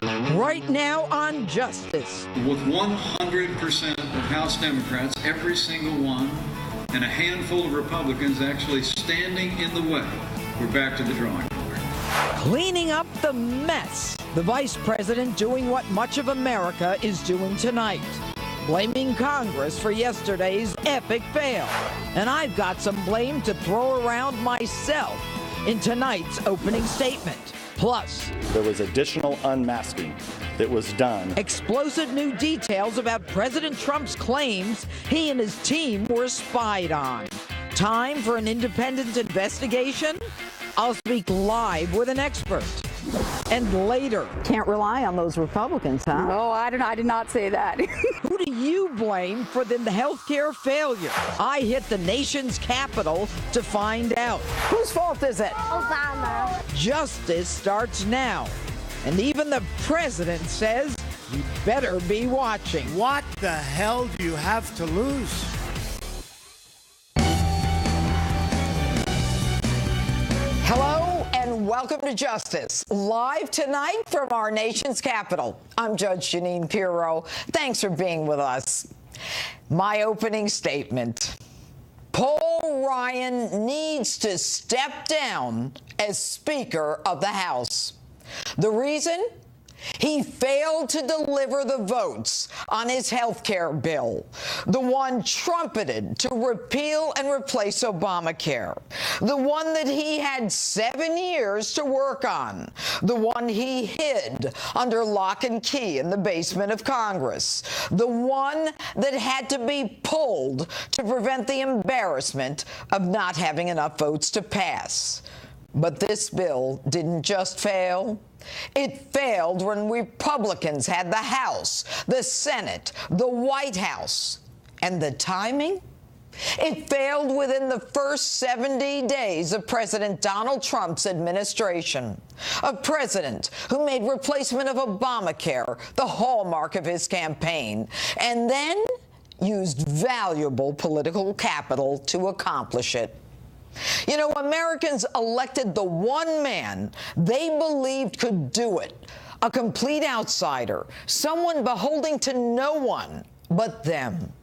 Right now on Justice. With 100% of House Democrats, every single one, and a handful of Republicans actually standing in the way, we're back to the drawing board. Cleaning up the mess. The vice president doing what much of America is doing tonight. Blaming Congress for yesterday's epic fail. And I've got some blame to throw around myself in tonight's opening statement. Plus, there was additional unmasking that was done. Explosive new details about President Trump's claims he and his team were spied on. Time for an independent investigation? I'll speak live with an expert. And later. Can't rely on those Republicans, huh? No, I did not say that. Who do you blame for the healthcare failure? I hit the nation's capital to find out. Whose fault is it? Obama. Justice starts now. And even the president says you better be watching. What the hell do you have to lose? Hello and welcome to Justice. Live tonight from our nation's capital. I'm Judge Jeanine Pirro. Thanks for being with us. My opening statement. Paul Ryan needs to step down as Speaker of the House. The reason? He failed to deliver the votes on his health care bill, the one trumpeted to repeal and replace Obamacare, the one that he had 7 years to work on, the one he hid under lock and key in the basement of Congress, the one that had to be pulled to prevent the embarrassment of not having enough votes to pass. But this bill didn't just fail. It failed when Republicans had the House, the Senate, the White House. And the timing? It failed within the first 70 days of President Donald Trump's administration. A president who made replacement of Obamacare the hallmark of his campaign, and then used valuable political capital to accomplish it. You know, Americans elected the one man they believed could do it, a complete outsider, someone beholding to no one but them.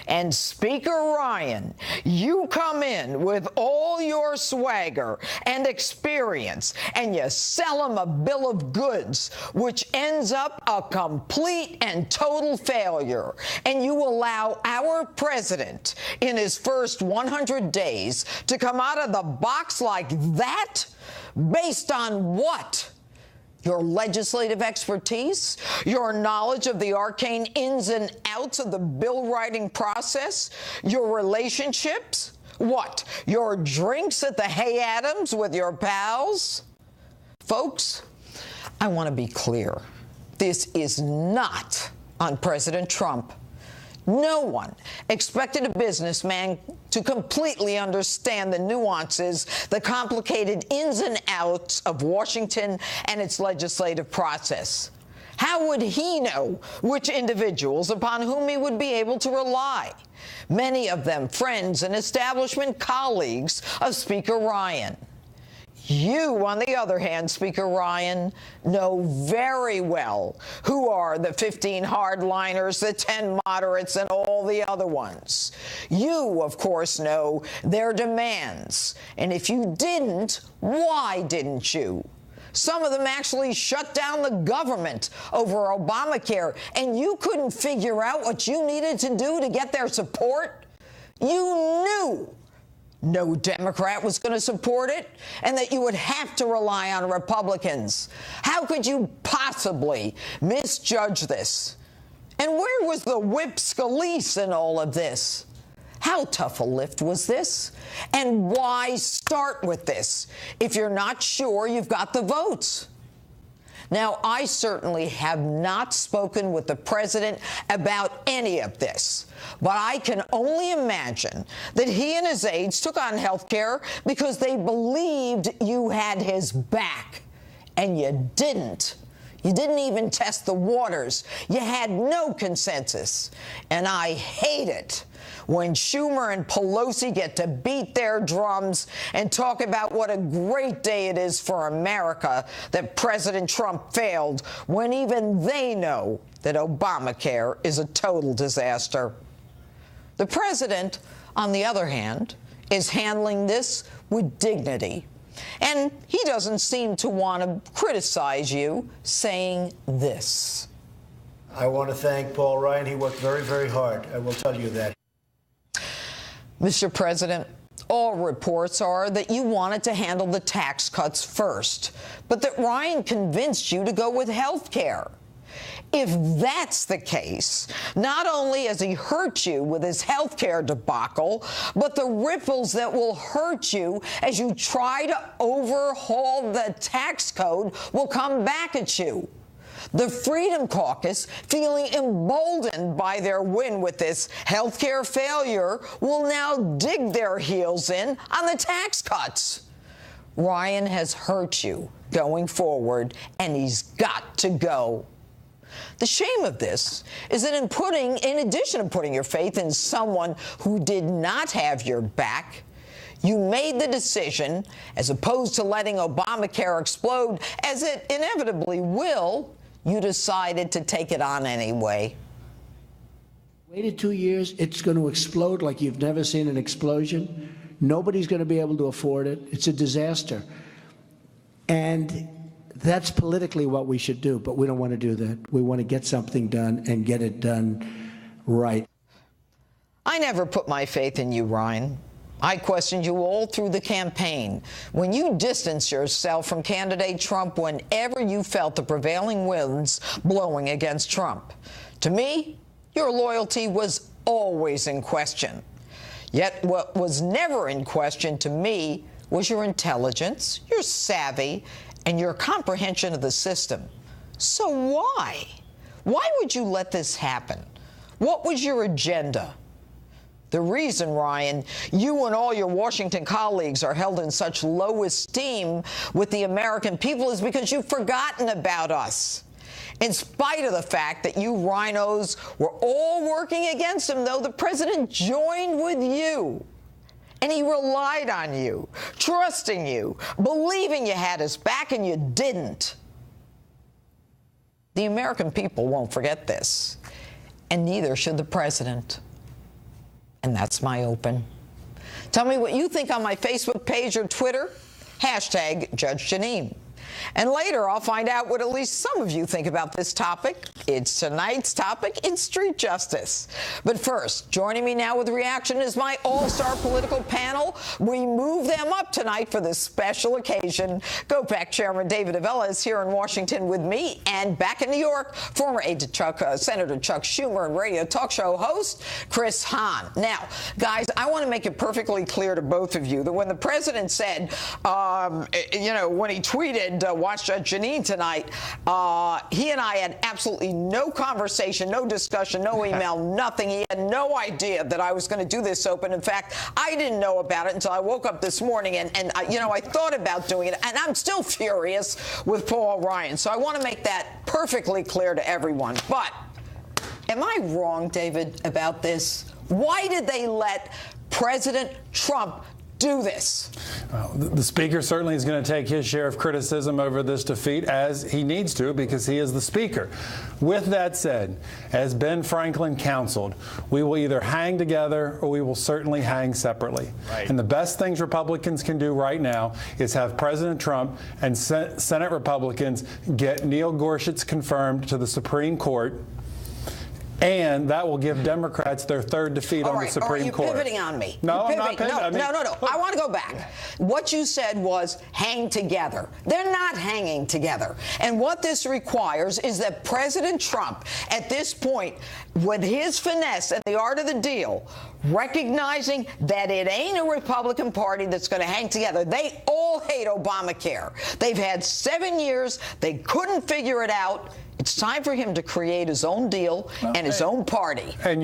And Speaker Ryan, you come in with all your swagger and experience, and you sell him a bill of goods, which ends up a complete and total failure. And you allow our president, in his first 100 days, to come out of the box like that? Based on what? Your legislative expertise, your knowledge of the arcane ins and outs of the bill writing process, your relationships, what, your drinks at the Hay Adams with your pals? Folks, I want to be clear. This is not on President Trump. No one expected a businessman to completely understand the nuances, the complicated ins and outs of Washington and its legislative process. How would he know which individuals upon whom he would be able to rely? Many of them friends and establishment colleagues of Speaker Ryan. You, on the other hand, Speaker Ryan, know very well who are the 15 hardliners, the 10 moderates, and all the other ones. You, of course, know their demands. And if you didn't, why didn't you? Some of them actually shut down the government over Obamacare, and you couldn't figure out what you needed to do to get their support? You knew no Democrat was going to support it, and that you would have to rely on Republicans. How could you possibly misjudge this? And where was the whip Scalise in all of this? How tough a lift was this? And why start with this if you're not sure you've got the votes? Now, I certainly have not spoken with the president about any of this, but I can only imagine that he and his aides took on health care because they believed you had his back, and you didn't. You didn't even test the waters. You had no consensus. And I hate it when Schumer and Pelosi get to beat their drums and talk about what a great day it is for America that President Trump failed, when even they know that Obamacare is a total disaster. The president, on the other hand, is handling this with dignity. And he doesn't seem to want to criticize you, saying this. I want to thank Paul Ryan. He worked very, very hard. I will tell you that. Mr. President, all reports are that you wanted to handle the tax cuts first, but that Ryan convinced you to go with health care. If that's the case, not only has he hurt you with his health care debacle, but the ripples that will hurt you as you try to overhaul the tax code will come back at you. The Freedom Caucus, feeling emboldened by their win with this health care failure, will now dig their heels in on the tax cuts. Ryan has hurt you going forward, and he's got to go. The shame of this is that in addition to putting your faith in someone who did not have your back, you made the decision, as opposed to letting Obamacare explode, as it inevitably will, you decided to take it on anyway. Waited 2 years, it's going to explode like you've never seen an explosion. Nobody's going to be able to afford it. It's a disaster. And that's politically what we should do, but we don't want to do that. We want to get something done and get it done right. I never put my faith in you, Ryan. I questioned you all through the campaign, when you distanced yourself from candidate Trump whenever you felt the prevailing winds blowing against Trump. To me, your loyalty was always in question. Yet what was never in question to me was your intelligence, your savvy, and your comprehension of the system. So why? Why would you let this happen? What was your agenda? The reason, Ryan, you and all your Washington colleagues are held in such low esteem with the American people is because you've forgotten about us. In spite of the fact that you rhinos were all working against him, though, the president joined with you. And he relied on you, trusting you, believing you had his back, and you didn't. The American people won't forget this, and neither should the president. And that's my open. Tell me what you think on my Facebook page or Twitter, hashtag Judge Jeanine. And later, I'll find out what at least some of you think about this topic. It's tonight's topic in Street Justice. But first, joining me now with reaction is my all-star political panel. We move them up tonight for this special occasion. GOPAC Chairman David Avella is here in Washington with me, and back in New York, former aide to Senator Chuck Schumer and radio talk show host Chris Hahn. Now, guys, I want to make it perfectly clear to both of you that when the president said, when he tweeted, watch Judge Jeanine tonight, he and I had absolutely no conversation, no discussion, no email, nothing. He had no idea that I was going to do this open. In fact, I didn't know about it until I woke up this morning, and I thought about doing it, and I'm still furious with Paul Ryan. So I want to make that perfectly clear to everyone. But am I wrong, David, about this? Why did they let President Trump do this? The Speaker certainly is going to take his share of criticism over this defeat, as he needs to, because he is the Speaker. With that said, as Ben Franklin counseled, we will either hang together or we will certainly hang separately. Right. And the best things Republicans can do right now is have President Trump and Senate Republicans get Neil Gorsuch confirmed to the Supreme Court. And that will give Democrats their third defeat on the Supreme Court. You're pivoting on me. No, I'm not pivoting. No. I want to go back. What you said was hang together. They're not hanging together. And what this requires is that President Trump, at this point, with his finesse and the art of the deal, recognizing that it ain't a Republican Party that's going to hang together. They all hate Obamacare. They've had 7 years. They couldn't figure it out. It's time for him to create his own deal and his own party. And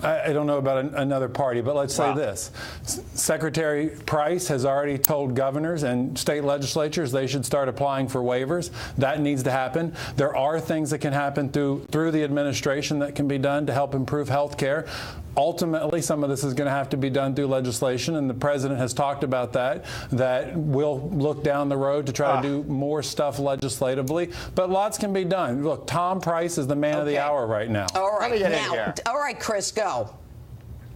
I don't know about another party, but let's say this. Secretary Price has already told governors and state legislatures they should start applying for waivers. That needs to happen. There are things that can happen through the administration that can be done to help improve health care. Ultimately, some of this is going to have to be done through legislation, and the president has talked about that we'll look down the road to try to do more stuff legislatively. But lots can be done. Look, Tom Price is the man of the hour right now. All right, now, all right, Chris, go.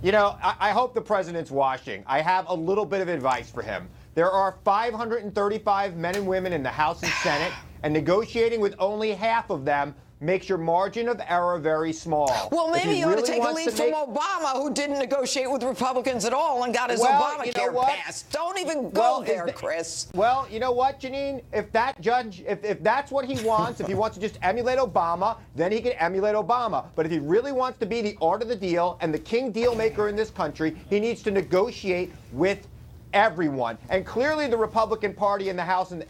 You know, I hope the president's watching. I have a little bit of advice for him. There are 535 men and women in the House and Senate, and negotiating with only half of them makes your margin of error very small. Well, maybe you ought to take a lead from Obama, who didn't negotiate with Republicans at all and got his Obamacare passed. Don't even go there, Chris. Well, you know what, Jeanine? If that judge, if that's what he wants, if he wants to just emulate Obama, then he can emulate Obama. But if he really wants to be the art of the deal and the king deal maker in this country, he needs to negotiate with everyone. And clearly the Republican Party in the House and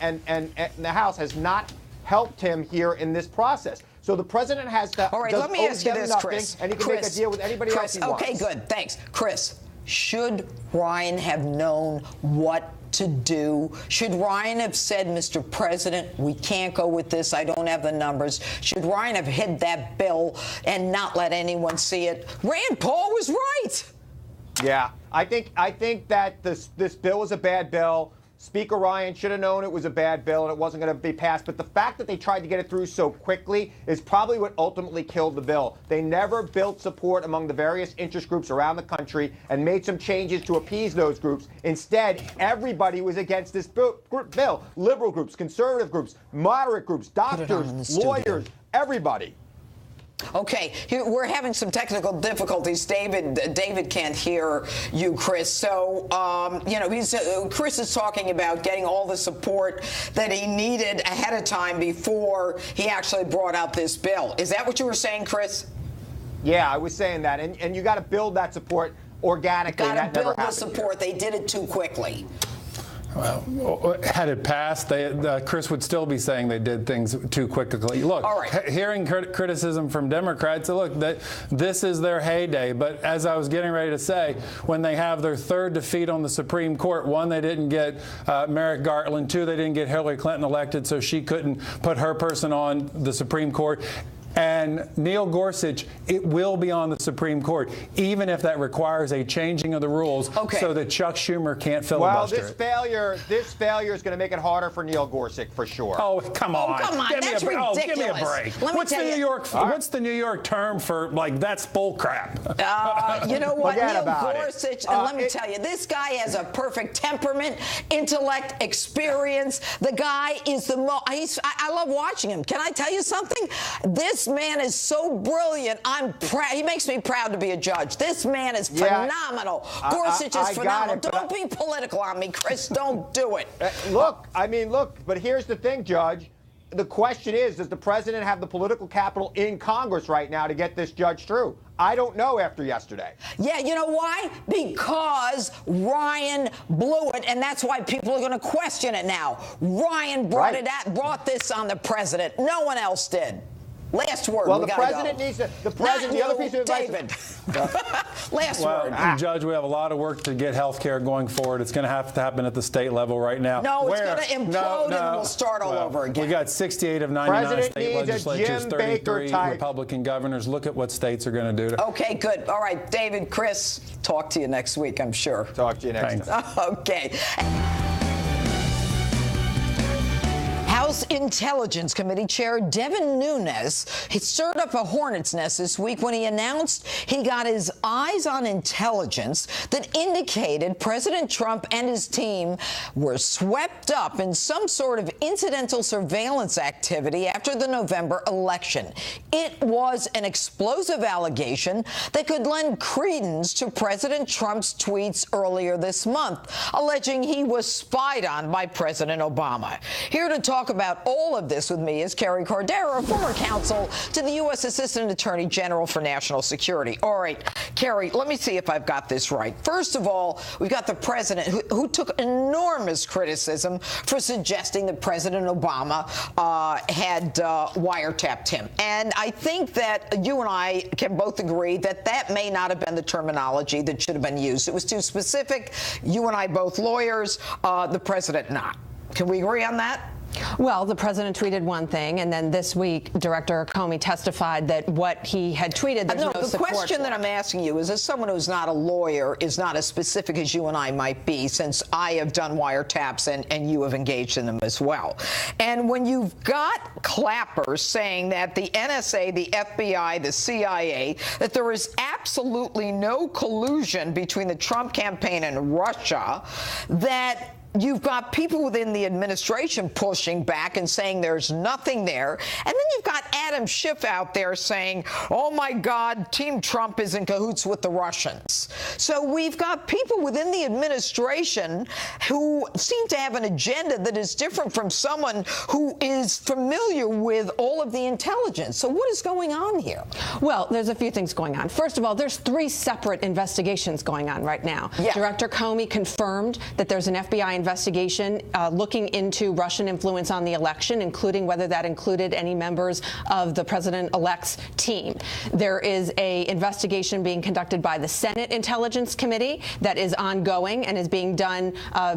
the House has not helped him here in this process. So the president has to. All right, let me ask you this, Chris. And he can make a deal with anybody else he wants. Okay, good. Thanks. Chris, should Ryan have known what to do? Should Ryan have said, Mr. President, we can't go with this. I don't have the numbers. Should Ryan have hid that bill and not let anyone see it? Rand Paul was right. Yeah, I think that this bill was a bad bill. Speaker Ryan should have known it was a bad bill and it wasn't going to be passed. But the fact that they tried to get it through so quickly is probably what ultimately killed the bill. They never built support among the various interest groups around the country and made some changes to appease those groups. Instead, everybody was against this bill. Liberal groups, conservative groups, moderate groups, doctors, lawyers, everybody. Okay, we're having some technical difficulties. David can't hear you, Chris. So, Chris is talking about getting all the support that he needed ahead of time before he actually brought out this bill. Is that what you were saying, Chris? Yeah, I was saying that. And you got to build that support organically. Got to build the support. They did it too quickly. Well, had it passed, Chris would still be saying they did things too quickly. Look, hearing criticism from Democrats, look, that this is their heyday. But as I was getting ready to say, when they have their third defeat on the Supreme Court, one, they didn't get Merrick Garland. Two, they didn't get Hillary Clinton elected, so she couldn't put her person on the Supreme Court. And Neil Gorsuch, it will be on the Supreme Court, even if that requires a changing of the rules so that Chuck Schumer can't filibuster it. This failure is going to make it harder for Neil Gorsuch for sure. Oh, come on. Oh, come on. That's ridiculous. Give me a break. What's the New York term for, like, that's bull crap? You know what? Neil Gorsuch, let me tell you, this guy has a perfect temperament, intellect, experience. The guy is the most, I love watching him. Can I tell you something? This man is so brilliant. I'm proud. He makes me proud to be a judge. This man is phenomenal. Gorsuch is phenomenal. Don't be political on me, Chris. Don't do it. Look, but here's the thing, Judge. The question is, does the president have the political capital in Congress right now to get this judge through? I don't know after yesterday. Yeah, you know why? Because Ryan blew it, and that's why people are going to question it now. Ryan brought this on the president. No one else did. Last word. Well, the president needs to. The president. The other piece of advice. David. Last word. Judge, we have a lot of work to get health care going forward. It's going to have to happen at the state level right now. No, it's going to implode and we'll start all over again. We got 68 of 99 state legislatures, 33 Republican governors. Look at what states are going to do. Okay, good. All right, David, Chris, talk to you next week, I'm sure. Talk to you next time. Okay. House Intelligence Committee Chair Devin Nunes stirred up a hornet's nest this week when he announced he got his eyes on intelligence that indicated President Trump and his team were swept up in some sort of incidental surveillance activity after the November election. It was an explosive allegation that could lend credence to President Trump's tweets earlier this month, alleging he was spied on by President Obama. Here to talk talk about all of this with me is Carrie Cordero, former counsel to the U.S. Assistant Attorney General for National Security. All right, Carrie, let me see if I've got this right. First of all, we've got the president who took enormous criticism for suggesting that President Obama had wiretapped him. And I think that you and I can both agree that that may not have been the terminology that should have been used. It was too specific. You and I both lawyers, the president not. Can we agree on that? Well, the president tweeted one thing, and then this week, Director Comey testified that what he had tweeted, there's no the question that I'm asking you is, as someone who's not a lawyer, is not as specific as you and I might be, since I have done wiretaps and you have engaged in them as well. And when you've got clappers saying that the NSA, the FBI, the CIA, that there is absolutely no collusion between the Trump campaign and Russia, that you've got people within the administration pushing back and saying there's nothing there. And then you've got Adam Schiff out there saying, oh, my God, Team Trump is in cahoots with the Russians. So we've got people within the administration who seem to have an agenda that is different from someone who is familiar with all of the intelligence. So what is going on here? Well, there's a few things going on. First of all, there's 3 separate investigations going on right now. Yeah. Director Comey confirmed that there's an FBI investigation looking into Russian influence on the election, including whether that included any members of the president-elect's team. There is an investigation being conducted by the Senate Intelligence Committee that is ongoing and is being done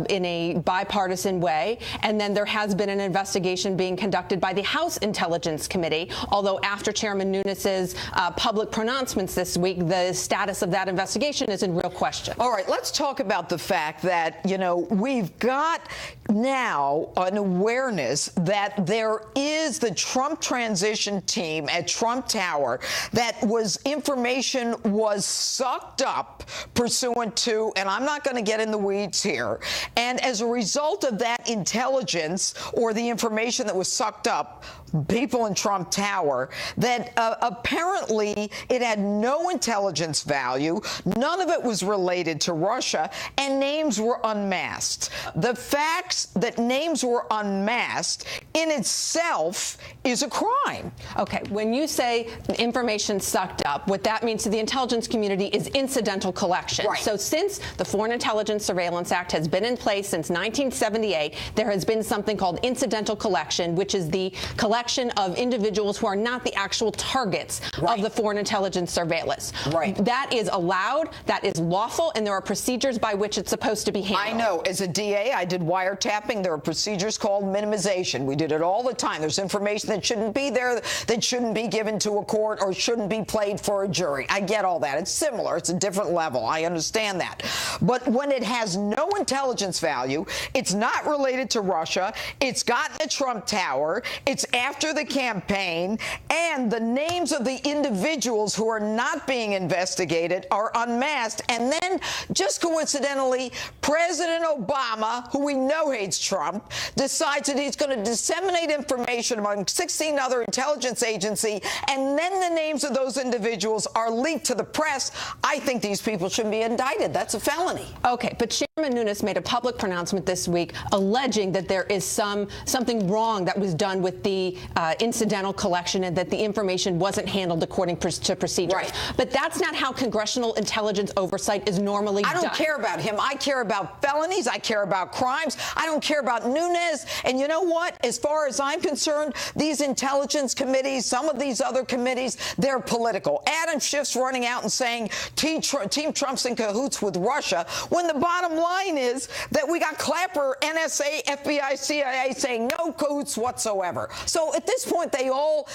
in a bipartisan way. And then there has been an investigation being conducted by the House Intelligence Committee, although after Chairman Nunes's public pronouncements this week, the status of that investigation is in real question. All right, let's talk about the fact that, you know, we've got now an awareness that there is the Trump transition team at Trump Tower that information was sucked up pursuant to, and I'm not going to get in the weeds here, and as a result of that intelligence or the information that was sucked up, people in Trump Tower, that apparently it had no intelligence value, none of it was related to Russia, and names were unmasked. The facts that names were unmasked in itself is a crime. Okay, when you say information sucked up, what that means to the intelligence community is incidental collection. Right. So since the Foreign Intelligence Surveillance Act has been in place since 1978, there has been something called incidental collection, which is the collection of individuals who are not the actual targets of the foreign intelligence surveillance. Right. That is allowed, that is lawful, and there are procedures by which it's supposed to be handled. I know. As a DA, I did wiretapping. There are procedures called minimization. We did it all the time. There's information that shouldn't be there, that shouldn't be given to a court or shouldn't be played for a jury. I get all that. It's similar. It's a different level. I understand that. But when it has no intelligence value, it's not related to Russia, it's gotten a Trump Tower, it's after the campaign, and the names of the individuals who are not being investigated are unmasked, and then just coincidentally, President Obama, who we know hates Trump, decides that he's going to disseminate information among 16 other intelligence agencies, and then the names of those individuals are leaked to the press. I think these people should be indicted. That's a felony. Okay, but Chairman Nunes made a public pronouncement this week alleging that there is something wrong that was done with the incidental collection and that the information wasn't handled according to procedures. Right. But that's not how congressional intelligence oversight is normally done. I don't care about him. I care about felonies. I care about crimes. I don't care about Nunes. And you know what? As far as I'm concerned, these intelligence committees, some of these other committees, they're political. Adam Schiff's running out and saying Team Trump's in cahoots with Russia, when the bottom line is that we got Clapper, NSA, FBI, CIA saying no cahoots whatsoever. So at this point, they all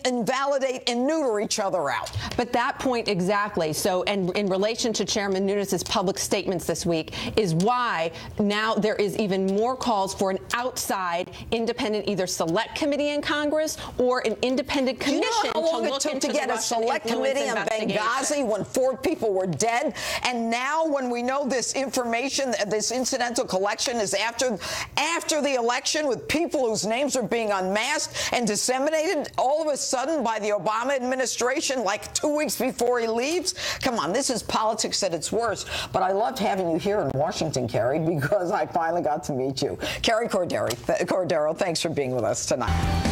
invalidate and neuter each other out. But that point exactly. So, and in relation to Chairman Nunes's public statements this week, is why now there is even more calls for an outside, independent, either select committee in Congress or an independent commission. You know how long it took to get a select committee on Benghazi when 4 people were dead? And now, when we know this information, this incidental collection is after the election, with people whose names are being unmasked and disseminated all of a sudden by the Obama administration like 2 weeks before he leaves? Come on, this is politics at its worst. But I loved having you here in Washington, Carrie, because I finally finally got to meet you. Carrie Cordero, thanks for being with us tonight.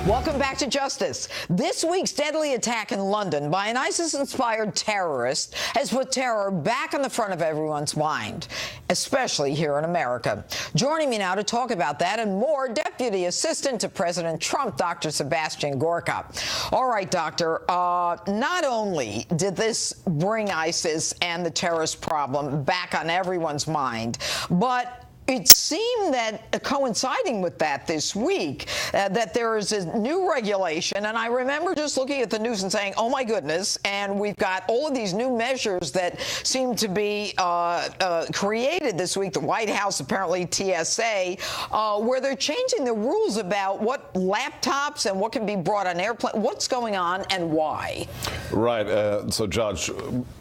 Welcome back to Justice. This week's deadly attack in London by an ISIS-inspired terrorist has put terror back on the front of everyone's mind, especially here in America. Joining me now to talk about that and more, Deputy Assistant to President Trump, Dr. Sebastian Gorka. All right, Doctor, not only did this bring ISIS and the terrorist problem back on everyone's mind, but it seemed that coinciding with that this week, that there is a new regulation, and I remember just looking at the news and saying, oh my goodness, and we've got all of these new measures that seem to be created this week, the White House, apparently TSA, where they're changing the rules about what laptops and what can be brought on airplanes. What's going on and why? Right. So, Judge,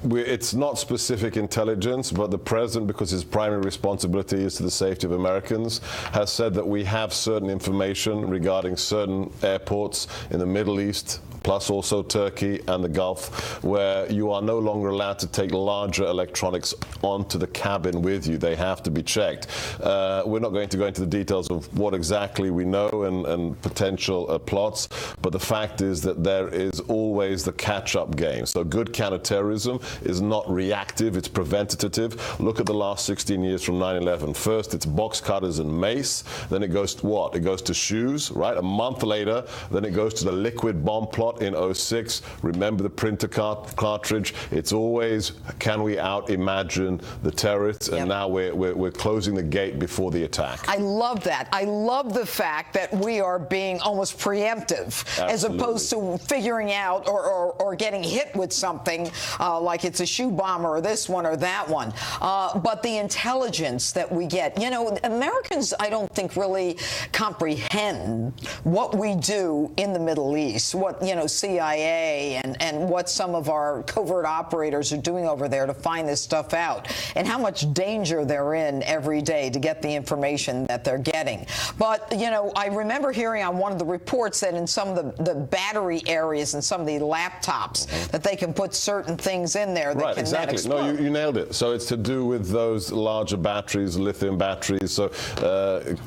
it's not specific intelligence, but the president, because his primary responsibility is to the safety of Americans, has said that we have certain information regarding certain airports in the Middle East, plus also Turkey and the Gulf, where you are no longer allowed to take larger electronics onto the cabin with you. They have to be checked. We're not going to go into the details of what exactly we know and potential plots, but the fact is that there is always the catch-up game. So good counterterrorism is not reactive, it's preventative. Look at the last 16 years from 9/11. First, it's box cutters and mace. Then it goes to what? It goes to shoes, right? A month later, then it goes to the liquid bomb plot in 06. Remember the printer cartridge? It's always, can we out-imagine the terrorists? And now we're closing the gate before the attack. I love that. I love the fact that we are being almost preemptive, as opposed to figuring out or getting hit with something like it's a shoe bomb or this one or that one. But the intelligence that we get, you know, Americans, I don't think, really comprehend what we do in the Middle East, what, you know, CIA and what some of our covert operators are doing over there to find this stuff out, and how much danger they're in every day to get the information that they're getting. But, you know, I remember hearing on one of the reports that in some of the battery areas and some of the laptops that they can put certain things in there that can then explode. No, you nailed it. So it's to do with those larger batteries, lithium batteries. So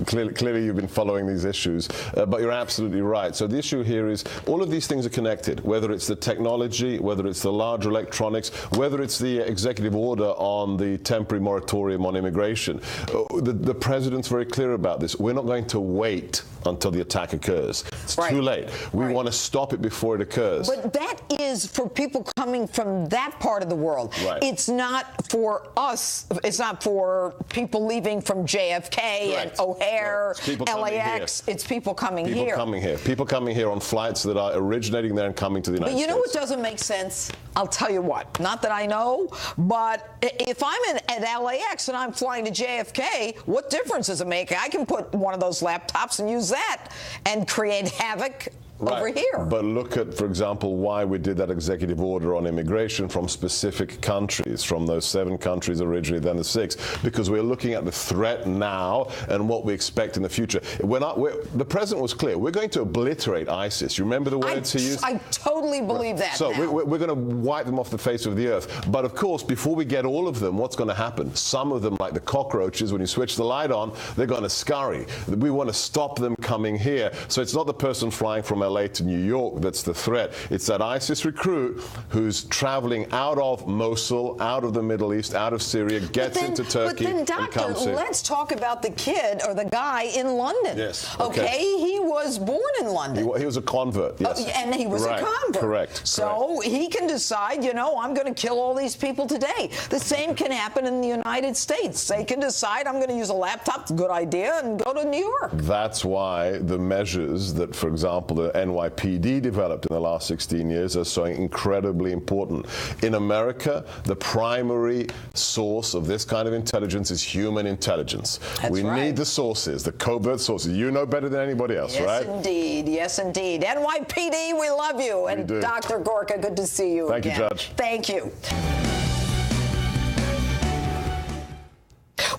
clearly you've been following these issues, but you're absolutely right. So the issue here is all of these things are connected, whether it's the technology, whether it's the larger electronics, whether it's the executive order on the temporary moratorium on immigration. The president's very clear about this. We're not going to wait until the attack occurs. It's too late. We want to stop it before it occurs. But that is for people coming from that part of the world. It's not for us. It's not for people leaving from JFK and O'Hare, LAX. It's people coming here. People coming here on flights that are originating there and coming to the United States. But you know what doesn't make sense? I'll tell you what. Not that I know, but if I'm at LAX and I'm flying to JFK, what difference does it make? I can put one of those laptops and use that and create havoc over here. But look at, for example, why we did that executive order on immigration from specific countries, from those 7 countries originally, then the 6, because we're looking at the threat now and what we expect in the future. The president was clear. We're going to obliterate ISIS. You remember the words he used? I totally believe that. So we're going to wipe them off the face of the earth. But of course, before we get all of them, what's going to happen? Some of them, like the cockroaches, when you switch the light on, they're going to scurry. We want to stop them coming here. So it's not the person flying from LA to New York that's the threat. It's that ISIS recruit who's traveling out of Mosul, out of the Middle East, out of Syria, gets into Turkey. But then, Doctor, let's talk about the kid or the guy in London. Yes. Okay, he was born in London. He was a convert, yes. And he was a convert. Correct. So he can decide, you know, I'm going to kill all these people today. The same can happen in the United States. They can decide, I'm going to use a laptop, it's a good idea, and go to New York. That's why the measures that, for example, the NYPD developed in the last 16 years are so incredibly important. In America, the primary source of this kind of intelligence is human intelligence. We need the sources, the covert sources. You know better than anybody else, right? Yes, indeed. Yes, indeed. NYPD, we love you. And Dr. Gorka, good to see you again. Thank you, Judge. Thank you.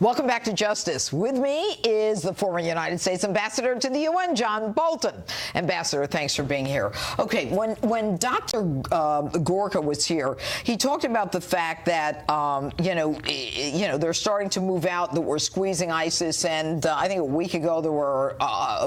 Welcome back to Justice. With me is the former United States Ambassador to the UN, John Bolton. Ambassador, thanks for being here. Okay, when Dr. Gorka was here, he talked about the fact that they're starting to move out, that we're squeezing ISIS, and I think a week ago there were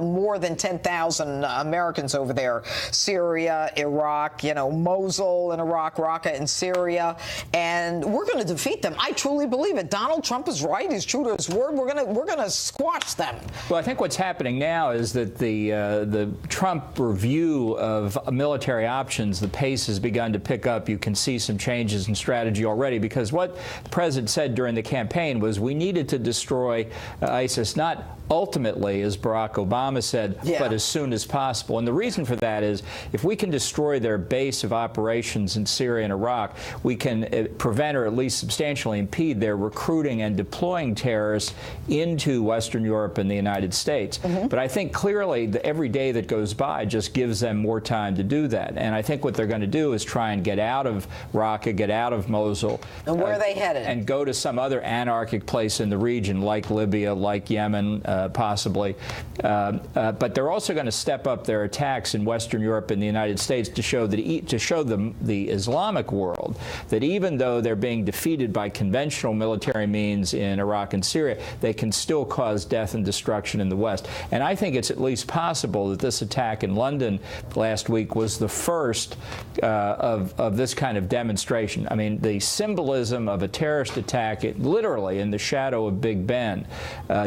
more than 10,000 Americans over there. Syria, Iraq, Mosul in Iraq, Raqqa in Syria, and we're going to defeat them. I truly believe it. Donald Trump is right. He's true to his word. We're gonna squash them. Well, I think what's happening now is that the Trump review of military options, the pace has begun to pick up. You can see some changes in strategy already, because what the president said during the campaign was we needed to destroy ISIS, not ultimately, as Barack Obama said, but as soon as possible. And the reason for that is if we can destroy their base of operations in Syria and Iraq, we can prevent or at least substantially impede their recruiting and deploying terrorists into Western Europe and the United States. But I think clearly that every day that goes by just gives them more time to do that. And I think what they're going to do is try and get out of Raqqa, get out of Mosul. And where are they headed? And go to some other anarchic place in the region, like Libya, like Yemen, possibly. But they're also going to step up their attacks in Western Europe and the United States to show the Islamic world that even though they're being defeated by conventional military means in Iraq and Syria, they can still cause death and destruction in the West. And I think it's at least possible that this attack in London last week was the first of this kind of demonstration. I mean, the symbolism of a terrorist attack, literally in the shadow of Big Ben,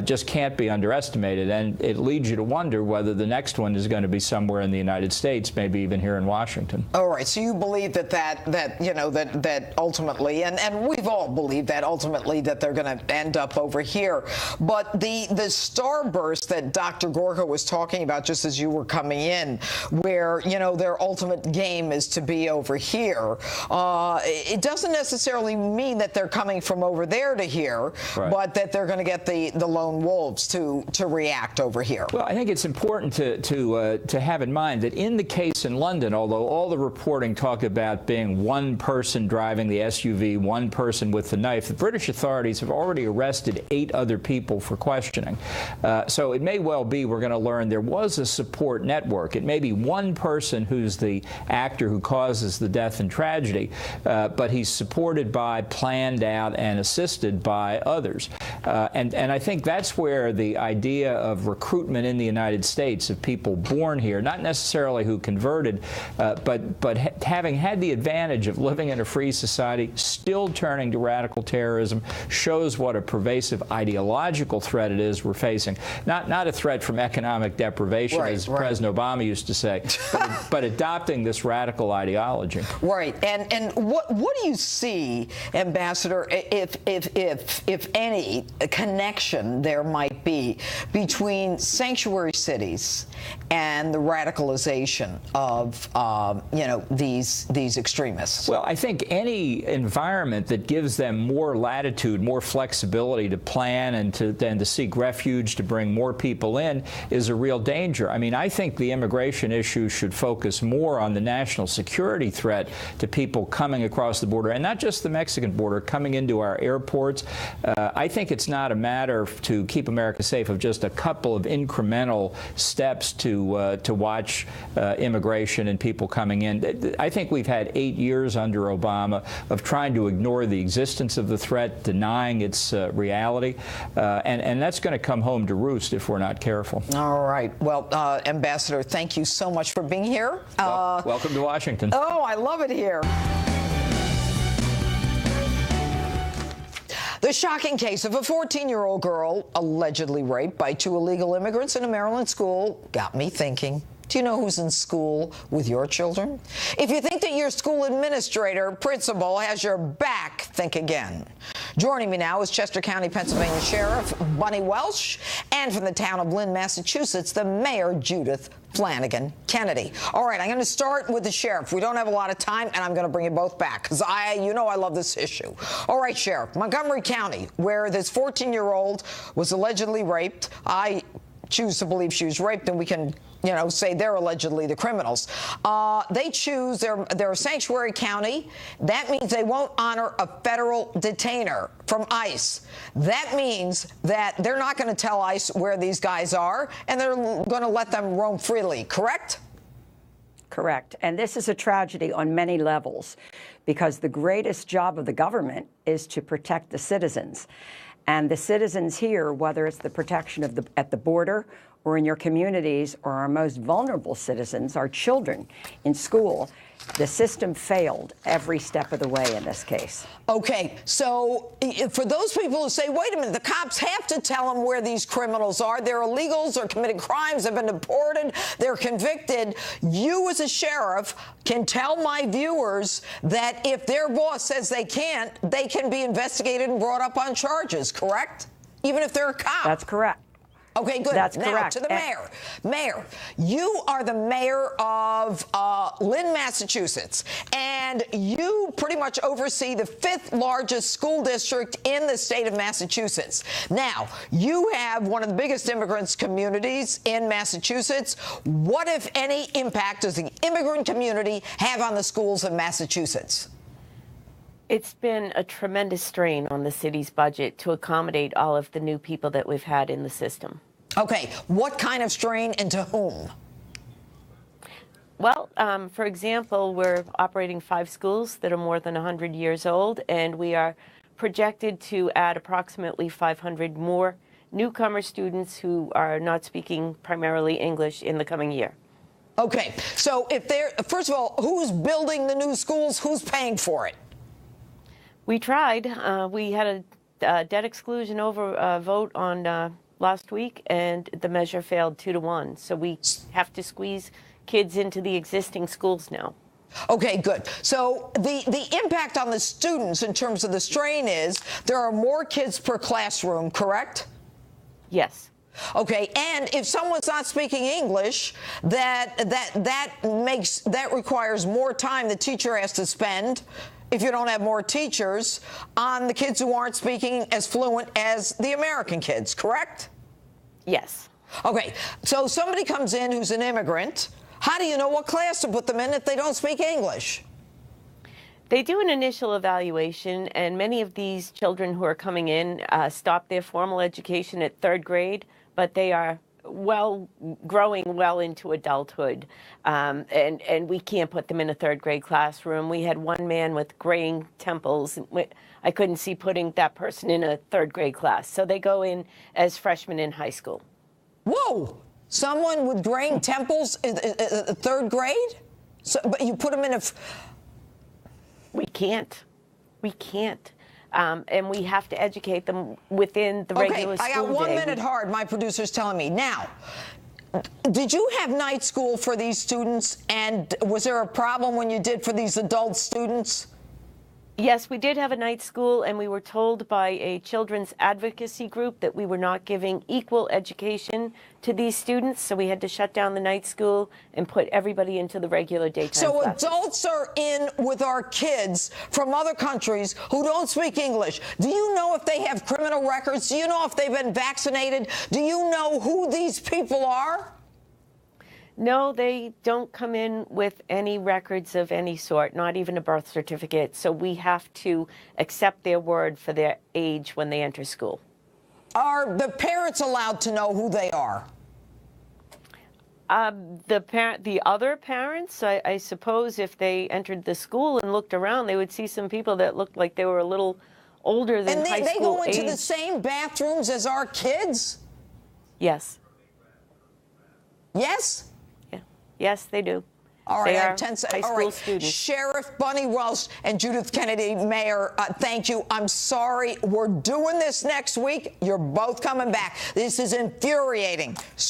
just can't be underestimated. And it leads you to wonder whether the next one is going to be somewhere in the United States, maybe even here in Washington. All right. So you believe that ultimately, and we've all believed that ultimately that they're going to end up over here. But the starburst that Dr. Gorka was talking about just as you were coming in, where, their ultimate game is to be over here, it doesn't necessarily mean that they're coming from over there to here, but that they're going to get the lone wolves to react over here. Well, I think it's important to have in mind that in the case in London, although all the reporting talked about being one person driving the SUV, one person with the knife, the British authorities have already arrested 8 other people for questioning. So it may well be we're going to learn there was a support network. It may be one person who's the actor who causes the death and tragedy, but he's supported by, planned out, and assisted by others. And I think that's where the idea of recruitment in the United States of people born here, not necessarily who converted, but having had the advantage of living in a free society, still turning to radical terrorism, shows what a pervasive ideological threat it is we're facing. Not a threat from economic deprivation, as President Obama used to say, but adopting this radical ideology. Right. And what do you see, Ambassador, if any connection there might be between sanctuary cities and the radicalization of these extremists? Well, I think any environment that gives them more latitude, more flexibility to plan and to seek refuge, to bring more people in, is a real danger. I mean, I think the immigration issue should focus more on the national security threat to people coming across the border, and not just the Mexican border, coming into our airports. I think it's not a matter to keep America safe of just a couple of incremental steps to watch immigration and people coming in. I think we've had 8 years under Obama of trying to ignore the existence of the threat, denying its reality, and that's going to come home to roost if we're not careful. All right. Well, Ambassador, thank you so much for being here. Welcome to Washington. Oh, I love it here. The shocking case of a 14-year-old girl allegedly raped by 2 illegal immigrants in a Maryland school got me thinking. Do you know who's in school with your children? If you think that your school administrator, principal, has your back, think again. Joining me now is Chester County, Pennsylvania Sheriff Bunny Welsh, and from the town of Lynn, Massachusetts, the Mayor Judith Flanagan Kennedy. All right, I'm going to start with the sheriff. We don't have a lot of time, and I'm going to bring you both back because I love this issue. All right, Sheriff, Montgomery County, where this 14-year-old was allegedly raped. I choose to believe she was raped, and we can you know, say they're allegedly the criminals. They choose their sanctuary county. That means they won't honor a federal detainer from ICE. That means that they're not going to tell ICE where these guys are, and they're going to let them roam freely, correct? Correct. And this is a tragedy on many levels, because the greatest job of the government is to protect the citizens. And the citizens here, whether it's the protection of at the border or in your communities, or our most vulnerable citizens, our children in school, the system failed every step of the way in this case. Okay, so for those people who say, wait a minute, the cops have to tell them where these criminals are. They're illegals, they're committed crimes, they've been deported, they're convicted. You as a sheriff can tell my viewers that if their boss says they can't, they can be investigated and brought up on charges, correct? Even if they're a cop. That's correct. Okay, good. That's now correct. To the mayor. Mayor, you are the mayor of Lynn, Massachusetts, and you pretty much oversee the 5th largest school district in the state of Massachusetts. Now, you have one of the biggest immigrants communities in Massachusetts. What, if any, impact does the immigrant community have on the schools in Massachusetts? It's been a tremendous strain on the city's budget to accommodate all of the new people that we've had in the system. Okay, what kind of strain and to whom? Well, for example, we're operating 5 schools that are more than 100 years old, and we are projected to add approximately 500 more newcomer students who are not speaking primarily English in the coming year. Okay, so if they're, first of all, who's building the new schools? Who's paying for it? We tried. We had a debt exclusion vote on last week, and the measure failed 2-1. So we have to squeeze kids into the existing schools now. Okay, good. So the impact on the students in terms of the strain is there are more kids per classroom, correct? Yes. Okay, and if someone's not speaking English, that requires more time the teacher has to spend, if you don't have more teachers, on the kids who aren't speaking as fluent as the American kids, correct? Yes. Okay, so somebody comes in who's an immigrant. How do you know what class to put them in if they don't speak English? They do an initial evaluation, and many of these children who are coming in stop their formal education at 3rd grade, but they are growing well into adulthood, and we can't put them in a 3rd grade classroom. We had one man with graying temples. I couldn't see putting that person in a 3rd grade class, so they go in as freshmen in high school. Whoa! Someone with graying temples in 3rd grade? So, but you put them in a... We can't. We can't. And we have to educate them within the regular school day. Okay, I got 1 minute hard, my producer's telling me. Now, did you have night school for these students, and was there a problem when you did for these adult students? Yes, we did have a night school, and we were told by a children's advocacy group that we were not giving equal education to these students, so we had to shut down the night school and put everybody into the regular daytime classes. Adults are in with our kids from other countries who don't speak English. Do you know if they have criminal records? Do you know if they've been vaccinated? Do you know who these people are? No, they don't come in with any records of any sort, not even a birth certificate. So we have to accept their word for their age when they enter school. Are the parents allowed to know who they are? The other parents, I suppose, if they entered the school and looked around, they would see some people that looked like they were a little older than high school age. And they go into the same bathrooms as our kids? Yes. Yes? Yes, they do. All right, they I are have 10 seconds. high school students. Sheriff Bunny Welsh and Judith Kennedy, Mayor, thank you. I'm sorry. We're doing this next week. You're both coming back. This is infuriating.